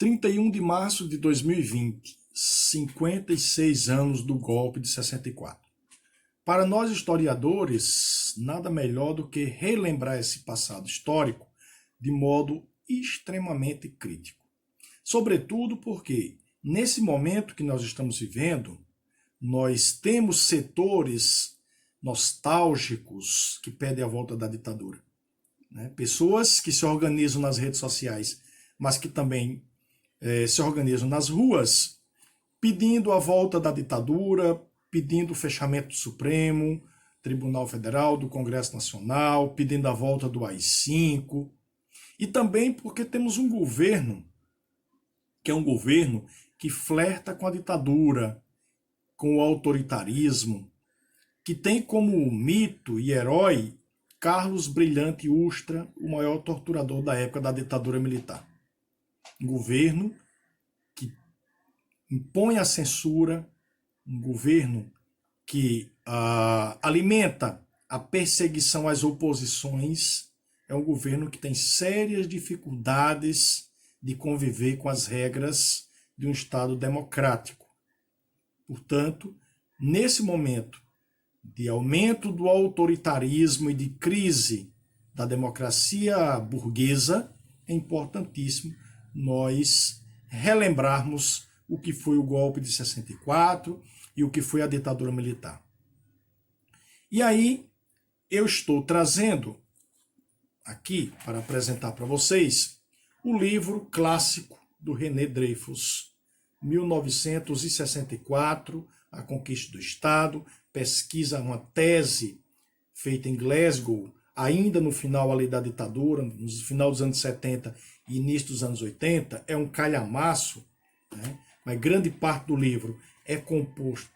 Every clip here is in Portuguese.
31 de março de 2020, 56 anos do golpe de 64. Para nós historiadores, nada melhor do que relembrar esse passado histórico de modo extremamente crítico. Sobretudo porque, nesse momento que nós estamos vivendo, nós temos setores nostálgicos que pedem a volta da ditadura. Pessoas que se organizam nas redes sociais, mas que também se organizam nas ruas, pedindo a volta da ditadura, pedindo o fechamento do Supremo Tribunal Federal, do Congresso Nacional, pedindo a volta do AI-5. E também porque temos um governo, que é um governo que flerta com a ditadura, com o autoritarismo, que tem como mito e herói Carlos Brilhante Ustra, o maior torturador da época da ditadura militar. Um governo que impõe a censura, um governo que alimenta a perseguição às oposições, é um governo que tem sérias dificuldades de conviver com as regras de um Estado democrático. Portanto, nesse momento de aumento do autoritarismo e de crise da democracia burguesa, é importantíssimo nós relembrarmos o que foi o golpe de 64 e o que foi a ditadura militar. E aí, eu estou trazendo aqui para apresentar para vocês o livro clássico do René Dreyfus, 1964, A Conquista do Estado, pesquisa, uma tese feita em Glasgow, ainda no final ali da ditadura, no final dos anos 70 e início dos anos 80, é um calhamaço, né? Mas grande parte do livro é composta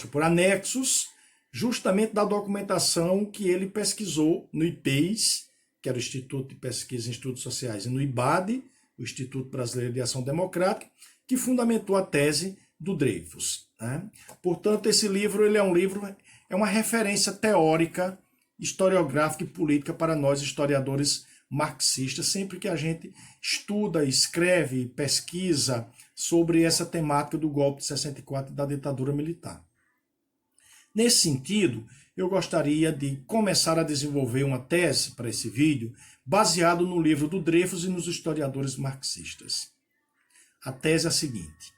por anexos, justamente da documentação que ele pesquisou no IPES, que era o Instituto de Pesquisa em Estudos Sociais, e no IBAD, o Instituto Brasileiro de Ação Democrática, que fundamentou a tese do Dreyfus, né? Portanto, esse livro ele é uma referência teórica, historiográfica e política para nós historiadores marxistas, sempre que a gente estuda, escreve, pesquisa sobre essa temática do golpe de 64 e da ditadura militar. Nesse sentido, eu gostaria de começar a desenvolver uma tese para esse vídeo, baseado no livro do Dreyfus e nos historiadores marxistas. A tese é a seguinte: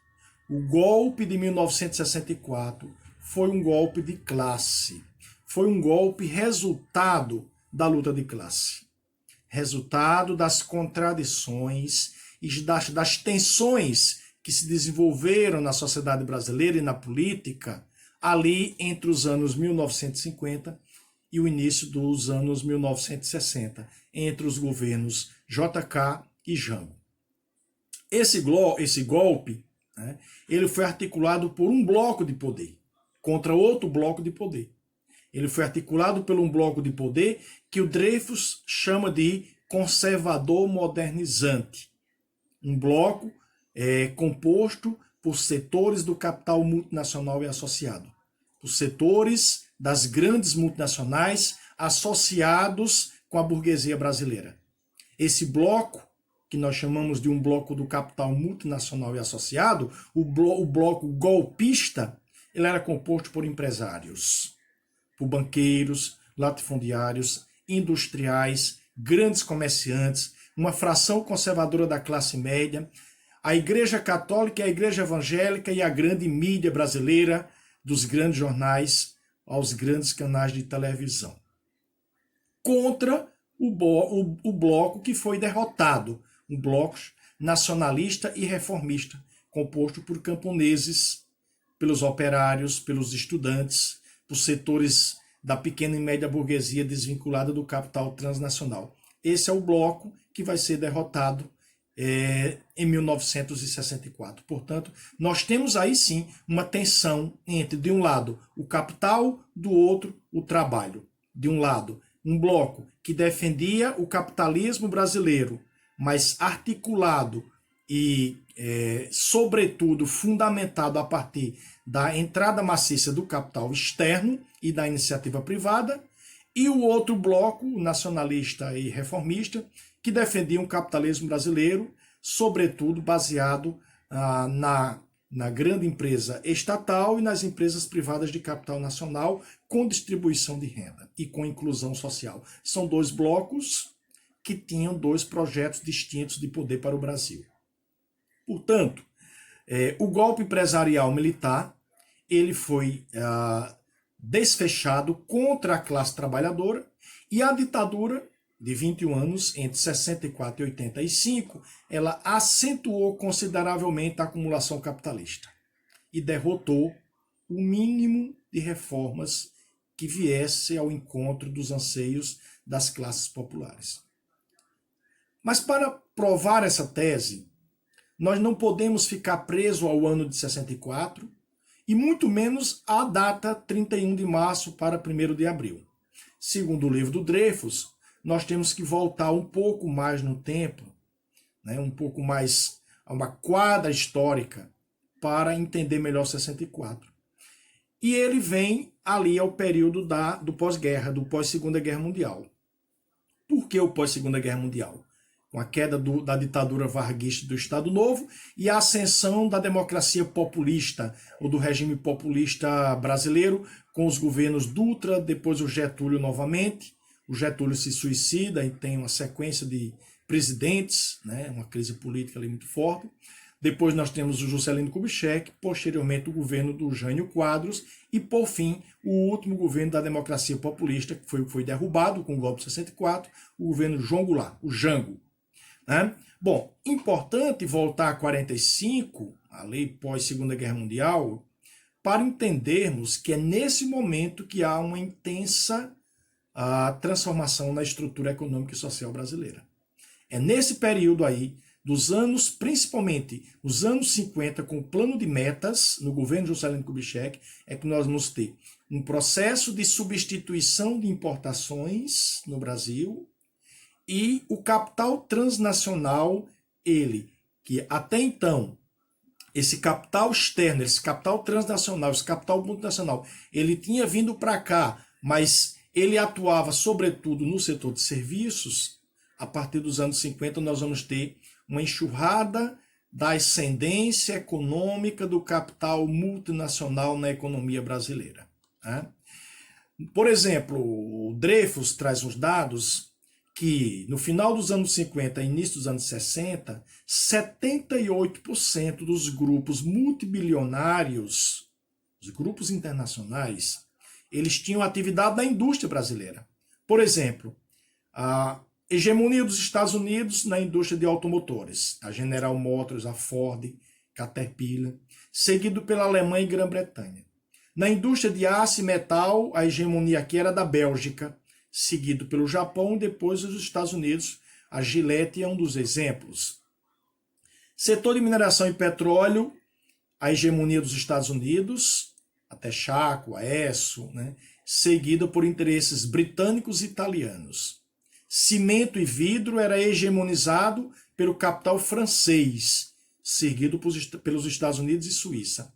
o golpe de 1964 foi um golpe de classe, foi um golpe resultado da luta de classe, resultado das contradições e das tensões que se desenvolveram na sociedade brasileira e na política ali entre os anos 1950 e o início dos anos 1960, entre os governos JK e Jango. Esse golpe, né, ele foi articulado por um bloco de poder contra outro bloco de poder. Ele foi articulado por um bloco de poder que o Dreyfus chama de conservador modernizante. Um bloco composto por setores do capital multinacional e associado. Os setores das grandes multinacionais associados com a burguesia brasileira. Esse bloco, que nós chamamos de um bloco do capital multinacional e associado, o bloco golpista, ele era composto por empresários, por banqueiros, latifundiários, industriais, grandes comerciantes, uma fração conservadora da classe média, a Igreja Católica, a Igreja Evangélica e a grande mídia brasileira, dos grandes jornais aos grandes canais de televisão. Contra o bloco que foi derrotado, um bloco nacionalista e reformista, composto por camponeses, pelos operários, pelos estudantes, por setores da pequena e média burguesia desvinculada do capital transnacional. Esse é o bloco que vai ser derrotado em 1964. Portanto, nós temos aí sim uma tensão entre, de um lado, o capital, do outro, o trabalho. De um lado, um bloco que defendia o capitalismo brasileiro, mas articulado e, sobretudo, fundamentado a partir da entrada maciça do capital externo e da iniciativa privada, e o outro bloco, nacionalista e reformista, que defendia um capitalismo brasileiro sobretudo baseado na grande empresa estatal e nas empresas privadas de capital nacional, com distribuição de renda e com inclusão social. São dois blocos que tinham dois projetos distintos de poder para o Brasil. Portanto, o golpe empresarial militar ele foi desfechado contra a classe trabalhadora, e a ditadura de 21 anos, entre 64 e 85, ela acentuou consideravelmente a acumulação capitalista e derrotou o mínimo de reformas que viesse ao encontro dos anseios das classes populares. Mas para provar essa tese, nós não podemos ficar presos ao ano de 64 e muito menos à data 31 de março para 1º de abril. Segundo o livro do Dreyfus, nós temos que voltar um pouco mais no tempo, né, um pouco mais a uma quadra histórica para entender melhor 64. E ele vem ali ao período do pós-guerra, do pós-Segunda Guerra Mundial. Por que o pós-Segunda Guerra Mundial? Com a queda da ditadura varguista do Estado Novo e a ascensão da democracia populista, ou do regime populista brasileiro, com os governos Dutra, depois o Getúlio novamente. O Getúlio se suicida e tem uma sequência de presidentes, né, uma crise política ali muito forte. Depois nós temos o Juscelino Kubitschek, posteriormente o governo do Jânio Quadros e, por fim, o último governo da democracia populista, que foi derrubado com o golpe de 64, o governo João Goulart, o Jango. Né? Bom, importante voltar a 45, a lei pós-Segunda Guerra Mundial, para entendermos que é nesse momento que há uma intensa transformação na estrutura econômica e social brasileira. É nesse período aí, dos anos, principalmente os anos 50, com o plano de metas no governo Juscelino Kubitschek, é que nós vamos ter um processo de substituição de importações no Brasil e o capital transnacional, que até então, esse capital externo, esse capital transnacional, esse capital multinacional, ele tinha vindo para cá, mas ele atuava sobretudo no setor de serviços. A partir dos anos 50 nós vamos ter uma enxurrada da ascendência econômica do capital multinacional na economia brasileira. Né? Por exemplo, o Dreyfus traz uns dados que no final dos anos 50 e início dos anos 60, 78% dos grupos multibilionários, os grupos internacionais, eles tinham atividade na indústria brasileira. Por exemplo, a hegemonia dos Estados Unidos na indústria de automotores, a General Motors, a Ford, Caterpillar, seguido pela Alemanha e Grã-Bretanha. Na indústria de aço e metal, a hegemonia aqui era da Bélgica, seguido pelo Japão e depois os Estados Unidos. A Gillette é um dos exemplos. Setor de mineração e petróleo, a hegemonia dos Estados Unidos, até Chaco, Aesso, né? Seguido por interesses britânicos e italianos. Cimento e vidro era hegemonizado pelo capital francês, seguido pelos Estados Unidos e Suíça.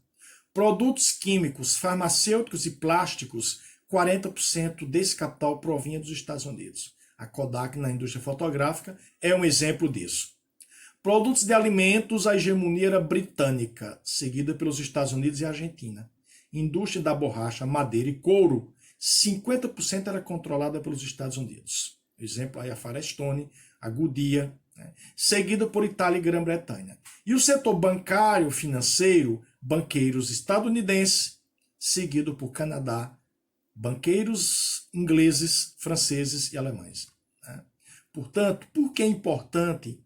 Produtos químicos, farmacêuticos e plásticos, 40% desse capital provinha dos Estados Unidos. A Kodak, na indústria fotográfica, é um exemplo disso. Produtos de alimentos, a hegemonia era britânica, seguida pelos Estados Unidos e Argentina. Indústria da borracha, madeira e couro, 50% era controlada pelos Estados Unidos. Exemplo aí a Firestone, a Goodyear, né? Seguida por Itália e Grã-Bretanha. E o setor bancário, financeiro, banqueiros estadunidenses, seguido por Canadá, banqueiros ingleses, franceses e alemães. Né? Portanto, por que é importante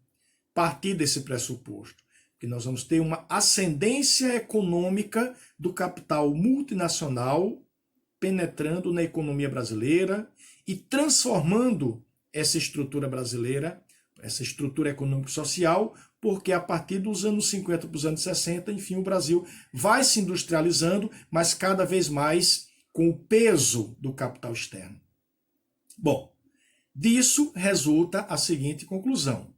partir desse pressuposto? Porque nós vamos ter uma ascendência econômica do capital multinacional penetrando na economia brasileira e transformando essa estrutura brasileira, essa estrutura econômico-social, porque a partir dos anos 50 para os anos 60, enfim, o Brasil vai se industrializando, mas cada vez mais com o peso do capital externo. Bom, disso resulta a seguinte conclusão.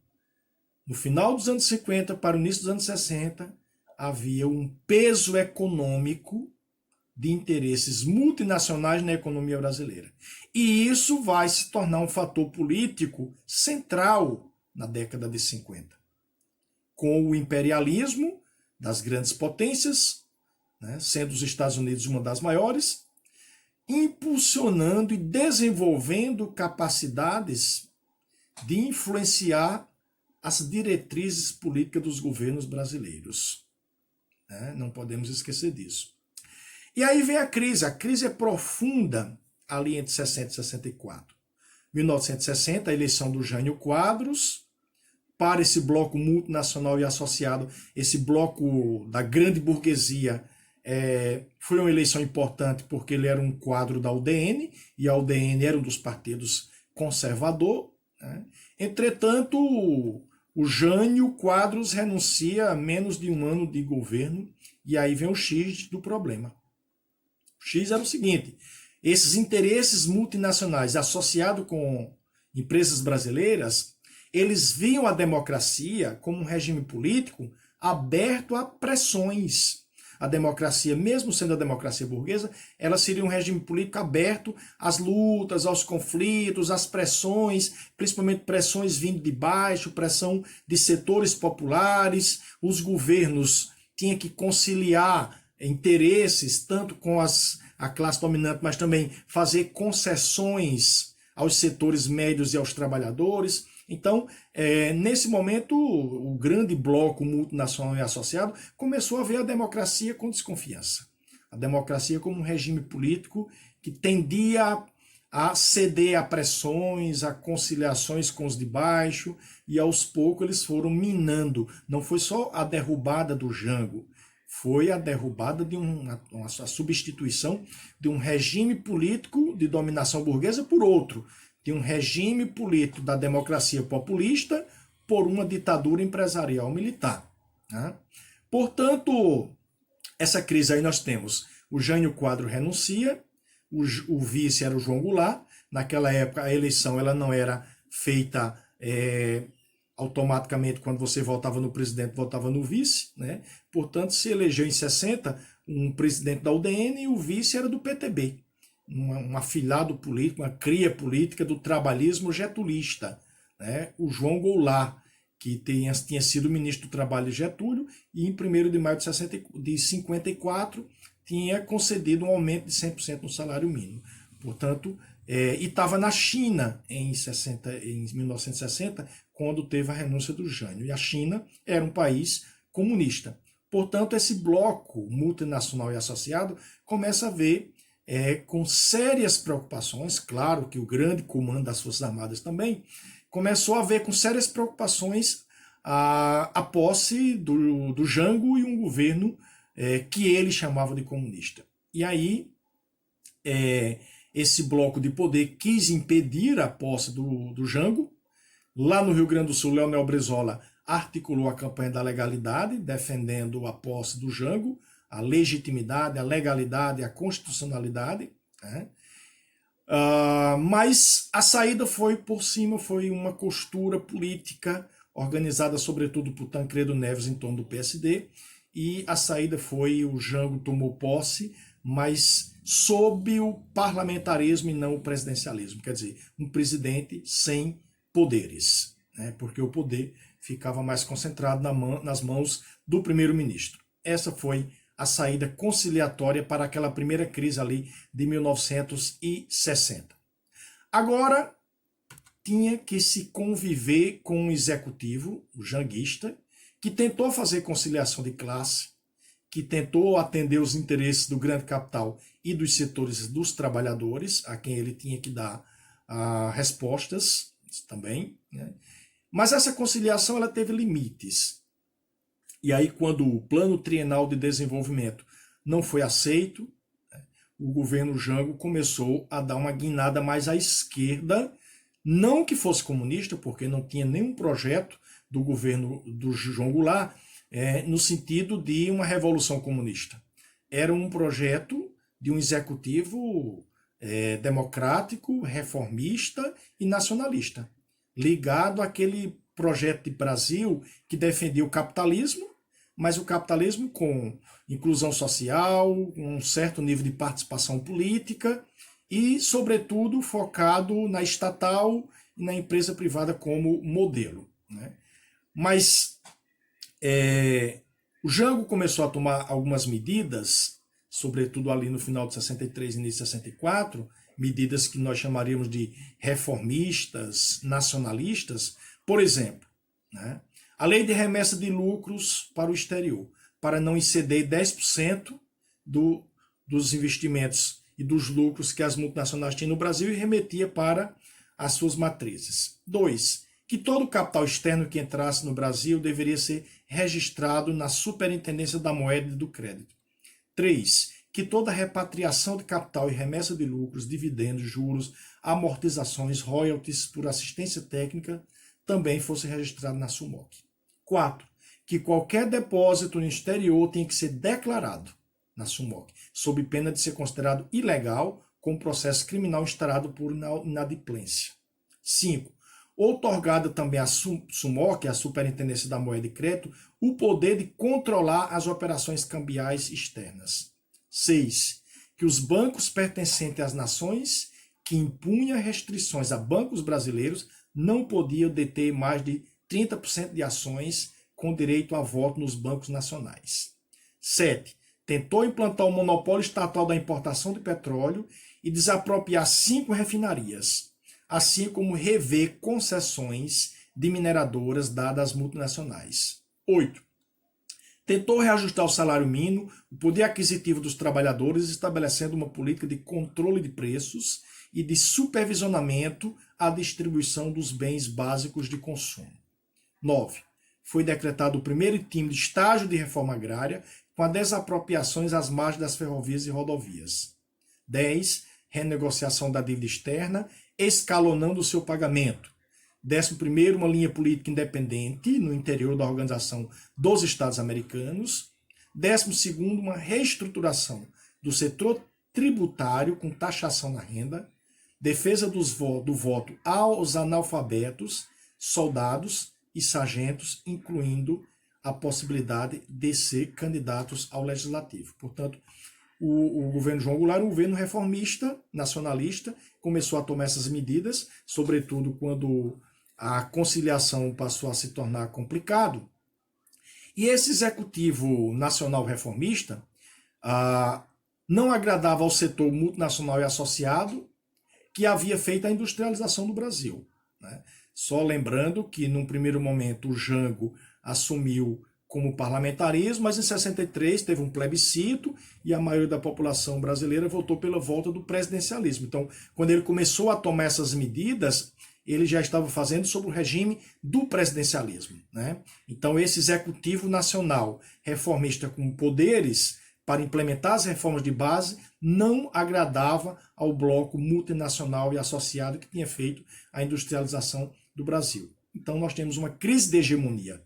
No final dos anos 50 para o início dos anos 60, havia um peso econômico de interesses multinacionais na economia brasileira. E isso vai se tornar um fator político central na década de 50. com o imperialismo das grandes potências, né, sendo os Estados Unidos uma das maiores, impulsionando e desenvolvendo capacidades de influenciar as diretrizes políticas dos governos brasileiros. Né? Não podemos esquecer disso. E aí vem a crise é profunda ali entre 60 e 64. 1960, a eleição do Jânio Quadros, para esse bloco multinacional e associado, esse bloco da grande burguesia, foi uma eleição importante porque ele era um quadro da UDN, e a UDN era um dos partidos conservador. Né? Entretanto, o Jânio Quadros renuncia a menos de um ano de governo, e aí vem o X do problema. O X era o seguinte: esses interesses multinacionais associados com empresas brasileiras, eles viam a democracia como um regime político aberto a pressões. A democracia, mesmo sendo a democracia burguesa, ela seria um regime político aberto às lutas, aos conflitos, às pressões, principalmente pressões vindo de baixo, pressão de setores populares. Os governos tinham que conciliar interesses, tanto com a classe dominante, mas também fazer concessões aos setores médios e aos trabalhadores. Então, nesse momento, o grande bloco multinacional e associado começou a ver a democracia com desconfiança. A democracia como um regime político que tendia a ceder a pressões, a conciliações com os de baixo, e aos poucos eles foram minando. Não foi só a derrubada do Jango, foi a derrubada de a substituição de um regime político de dominação burguesa por outro, de um regime político da democracia populista por uma ditadura empresarial militar. Né? Portanto, essa crise aí nós temos: o Jânio Quadros renuncia, o vice era o João Goulart. Naquela época a eleição ela não era feita automaticamente, quando você votava no presidente, votava no vice. Né? Portanto, se elegeu em 60 um presidente da UDN e o vice era do PTB. Um afilhado político, uma cria política do trabalhismo getulista, né? O João Goulart, que tinha sido ministro do Trabalho de Getúlio, e em 1º de maio de 54 tinha concedido um aumento de 100% no salário mínimo. Portanto, e estava na China em 1960, quando teve a renúncia do Jânio. E a China era um país comunista. Portanto, esse bloco multinacional e associado começa a ver com sérias preocupações, claro que o grande comando das Forças Armadas também, começou a ver com sérias preocupações a posse do Jango e um governo que ele chamava de comunista. E aí, esse bloco de poder quis impedir a posse do Jango. Lá no Rio Grande do Sul, Leonel Brizola articulou a campanha da legalidade, defendendo a posse do Jango, a legitimidade, a legalidade, a constitucionalidade. Né? Mas a saída foi por cima, foi uma costura política organizada sobretudo por Tancredo Neves em torno do PSD, e a saída foi: o Jango tomou posse, mas sob o parlamentarismo e não o presidencialismo, quer dizer, um presidente sem poderes, né? Porque o poder ficava mais concentrado nas mãos do primeiro-ministro. Essa foi a saída conciliatória para aquela primeira crise ali de 1960. Agora, tinha que se conviver com um executivo, o janguista, que tentou fazer conciliação de classe, que tentou atender os interesses do grande capital e dos setores dos trabalhadores, a quem ele tinha que dar respostas também. Né? Mas essa conciliação ela teve limites. E aí, quando o Plano Trienal de Desenvolvimento não foi aceito, o governo Jango começou a dar uma guinada mais à esquerda, não que fosse comunista, porque não tinha nenhum projeto do governo do João Goulart no sentido de uma revolução comunista. Era um projeto de um executivo democrático, reformista e nacionalista, ligado àquele projeto de Brasil que defendia o capitalismo, mas o capitalismo com inclusão social, um certo nível de participação política e, sobretudo, focado na estatal e na empresa privada como modelo. Né? Mas O Jango começou a tomar algumas medidas, sobretudo ali no final de 63 e início de 64, medidas que nós chamaríamos de reformistas, nacionalistas, por exemplo, né? A lei de remessa de lucros para o exterior, para não exceder 10% dos investimentos e dos lucros que as multinacionais tinham no Brasil e remetia para as suas matrizes. 2. Que todo o capital externo que entrasse no Brasil deveria ser registrado na Superintendência da Moeda e do Crédito. 3. Que toda repatriação de capital e remessa de lucros, dividendos, juros, amortizações, royalties por assistência técnica também fosse registrado na SUMOC. 4. Que qualquer depósito no exterior tem que ser declarado na SUMOC, sob pena de ser considerado ilegal com processo criminal instaurado por inadimplência. 5. Outorgada também à SUMOC, a Superintendência da Moeda e Crédito, o poder de controlar as operações cambiais externas. 6. Que os bancos pertencentes às nações que impunham restrições a bancos brasileiros não podiam deter mais de 30% de ações com direito a voto nos bancos nacionais. 7. Tentou implantar o monopólio estatal da importação de petróleo e desapropriar 5 refinarias, assim como rever concessões de mineradoras dadas às multinacionais. 8. Tentou reajustar o salário mínimo, o poder aquisitivo dos trabalhadores, estabelecendo uma política de controle de preços e de supervisionamento à distribuição dos bens básicos de consumo. 9. Foi decretado o primeiro tímido estágio de reforma agrária com as desapropriações às margens das ferrovias e rodovias. 10. Renegociação da dívida externa, escalonando o seu pagamento. 11º, uma linha política independente no interior da Organização dos Estados Americanos. 12º, uma reestruturação do setor tributário com taxação na renda. Defesa do voto aos analfabetos, soldados e sargentos, incluindo a possibilidade de ser candidatos ao legislativo. Portanto, o governo João Goulart, um governo reformista, nacionalista, começou a tomar essas medidas, sobretudo quando a conciliação passou a se tornar complicado. E esse executivo nacional reformista não agradava ao setor multinacional e associado que havia feito a industrialização do Brasil, né? Só lembrando que, num primeiro momento, o Jango assumiu como parlamentarismo, mas em 63 teve um plebiscito e a maioria da população brasileira votou pela volta do presidencialismo. Então, quando ele começou a tomar essas medidas, ele já estava fazendo sob o regime do presidencialismo, né? Então, esse executivo nacional reformista com poderes para implementar as reformas de base não agradava ao bloco multinacional e associado que tinha feito a industrialização do Brasil. Então, nós temos uma crise de hegemonia.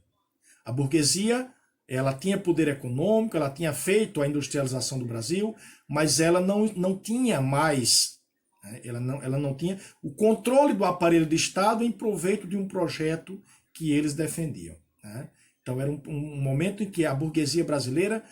A burguesia, ela tinha poder econômico, ela tinha feito a industrialização do Brasil, mas ela não tinha mais, né? ela não tinha o controle do aparelho de Estado em proveito de um projeto que eles defendiam, né? Então era um momento em que a burguesia brasileira,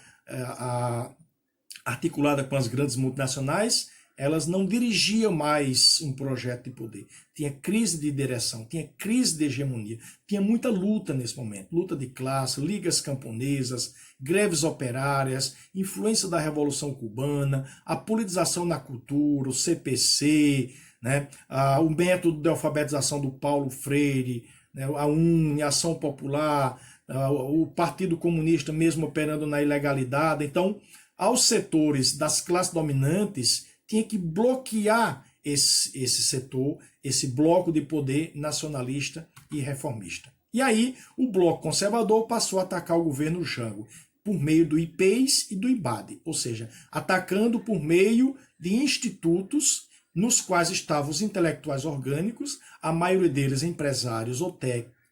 articulada com as grandes multinacionais, elas não dirigiam mais um projeto de poder. Tinha crise de direção, tinha crise de hegemonia, tinha muita luta nesse momento, luta de classe, ligas camponesas, greves operárias, influência da Revolução Cubana, a politização na cultura, o CPC, né, o método de alfabetização do Paulo Freire, né, a UNE, a Ação Popular, o Partido Comunista mesmo operando na ilegalidade. Então, aos setores das classes dominantes, tinha que bloquear esse setor, esse bloco de poder nacionalista e reformista. E aí o bloco conservador passou a atacar o governo Jango por meio do IPES e do IBAD, ou seja, atacando por meio de institutos nos quais estavam os intelectuais orgânicos, a maioria deles empresários ou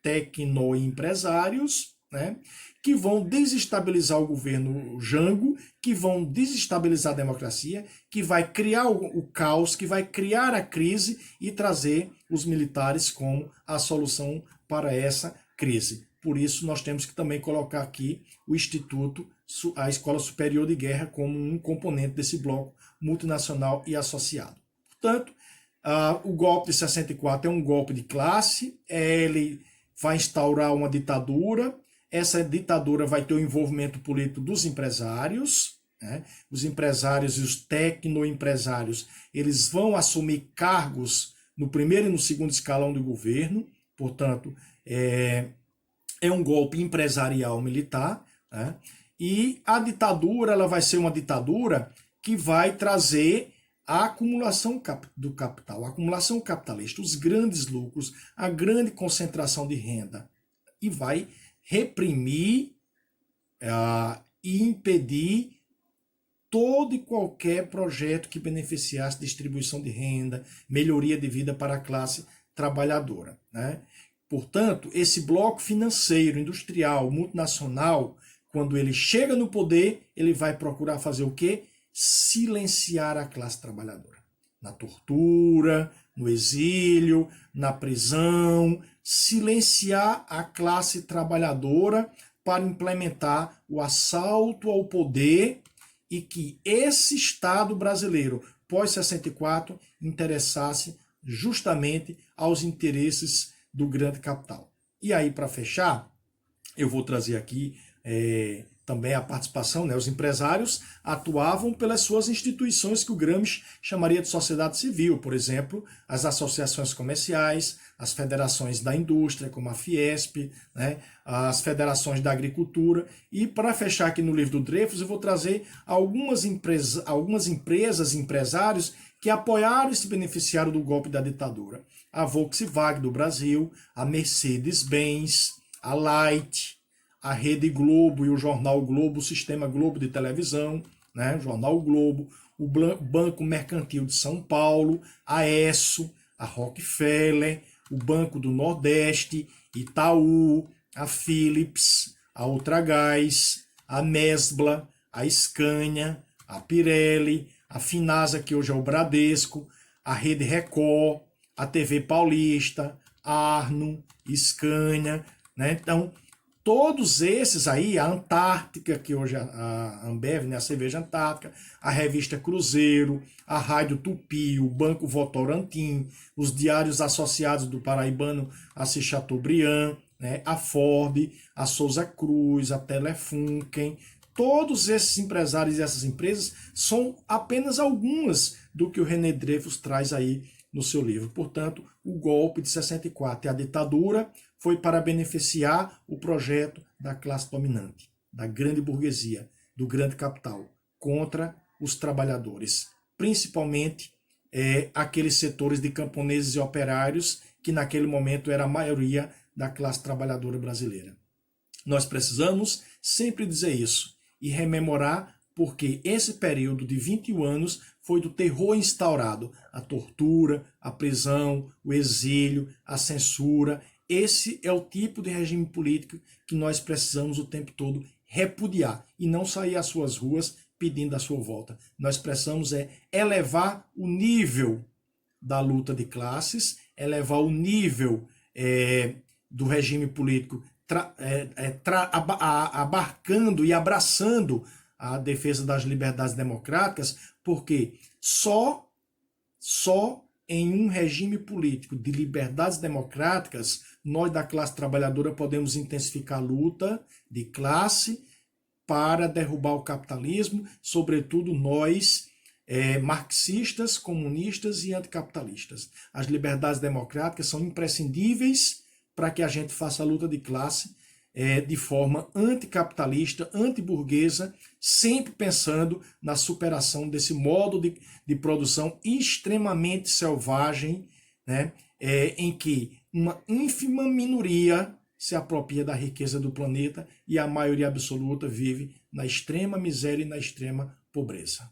tecnoempresários, né, que vão desestabilizar o governo Jango, que vão desestabilizar a democracia, que vai criar o caos, que vai criar a crise e trazer os militares como a solução para essa crise. Por isso, nós temos que também colocar aqui o Instituto, a Escola Superior de Guerra, como um componente desse bloco multinacional e associado. Portanto, o golpe de 64 é um golpe de classe, ele vai instaurar uma ditadura, essa ditadura vai ter o envolvimento político dos empresários, né? Os empresários e os tecnoempresários, eles vão assumir cargos no primeiro e no segundo escalão do governo, portanto, é um golpe empresarial militar, né? E a ditadura, ela vai ser uma ditadura que vai trazer a acumulação do capital, a acumulação capitalista, os grandes lucros, a grande concentração de renda, e vai reprimir e impedir todo e qualquer projeto que beneficiasse distribuição de renda, melhoria de vida para a classe trabalhadora, né? Portanto, esse bloco financeiro, industrial, multinacional, quando ele chega no poder, ele vai procurar fazer o quê? Silenciar a classe trabalhadora. Na tortura, no exílio, na prisão, silenciar a classe trabalhadora para implementar o assalto ao poder e que esse Estado brasileiro, pós-64, interessasse justamente aos interesses do grande capital. E aí, para fechar, eu vou trazer aqui também a participação, né? Os empresários atuavam pelas suas instituições que o Gramsci chamaria de sociedade civil, por exemplo, as associações comerciais, as federações da indústria, como a Fiesp, né? As federações da agricultura. E para fechar aqui no livro do Dreyfus, eu vou trazer algumas empresas e empresários que apoiaram e se beneficiaram do golpe da ditadura. A Volkswagen do Brasil, a Mercedes-Benz, a Light, a Rede Globo e o Jornal Globo, o Sistema Globo de televisão, né? O Jornal Globo, o Banco Mercantil de São Paulo, a Esso, a Rockefeller, o Banco do Nordeste, Itaú, a Philips, a Ultragás, a Mesbla, a Scania, a Pirelli, a Finasa, que hoje é o Bradesco, a Rede Record, a TV Paulista, Arno, Scania, né? Então, todos esses aí, a Antártica, que hoje é a Ambev, né, a cerveja Antártica, a revista Cruzeiro, a Rádio Tupi, o Banco Votorantim, os diários associados do paraibano Assis Chateaubriand, né, a Ford, a Souza Cruz, a Telefunken, todos esses empresários e essas empresas são apenas algumas do que o René Dreyfus traz aí no seu livro. Portanto, o golpe de 64 e a ditadura foi para beneficiar o projeto da classe dominante, da grande burguesia, do grande capital, contra os trabalhadores, principalmente aqueles setores de camponeses e operários, que naquele momento era a maioria da classe trabalhadora brasileira. Nós precisamos sempre dizer isso e rememorar, porque esse período de 21 anos foi do terror instaurado, a tortura, a prisão, o exílio, a censura. Esse é o tipo de regime político que nós precisamos o tempo todo repudiar e não sair às suas ruas pedindo a sua volta. Nós precisamos elevar o nível da luta de classes, elevar o nível do regime político abarcando e abraçando a defesa das liberdades democráticas, porque só em um regime político de liberdades democráticas, nós da classe trabalhadora podemos intensificar a luta de classe para derrubar o capitalismo, sobretudo nós, marxistas, comunistas e anticapitalistas. As liberdades democráticas são imprescindíveis para que a gente faça a luta de classe de forma anticapitalista, antiburguesa, sempre pensando na superação desse modo de produção extremamente selvagem, né, em que uma ínfima minoria se apropria da riqueza do planeta e a maioria absoluta vive na extrema miséria e na extrema pobreza.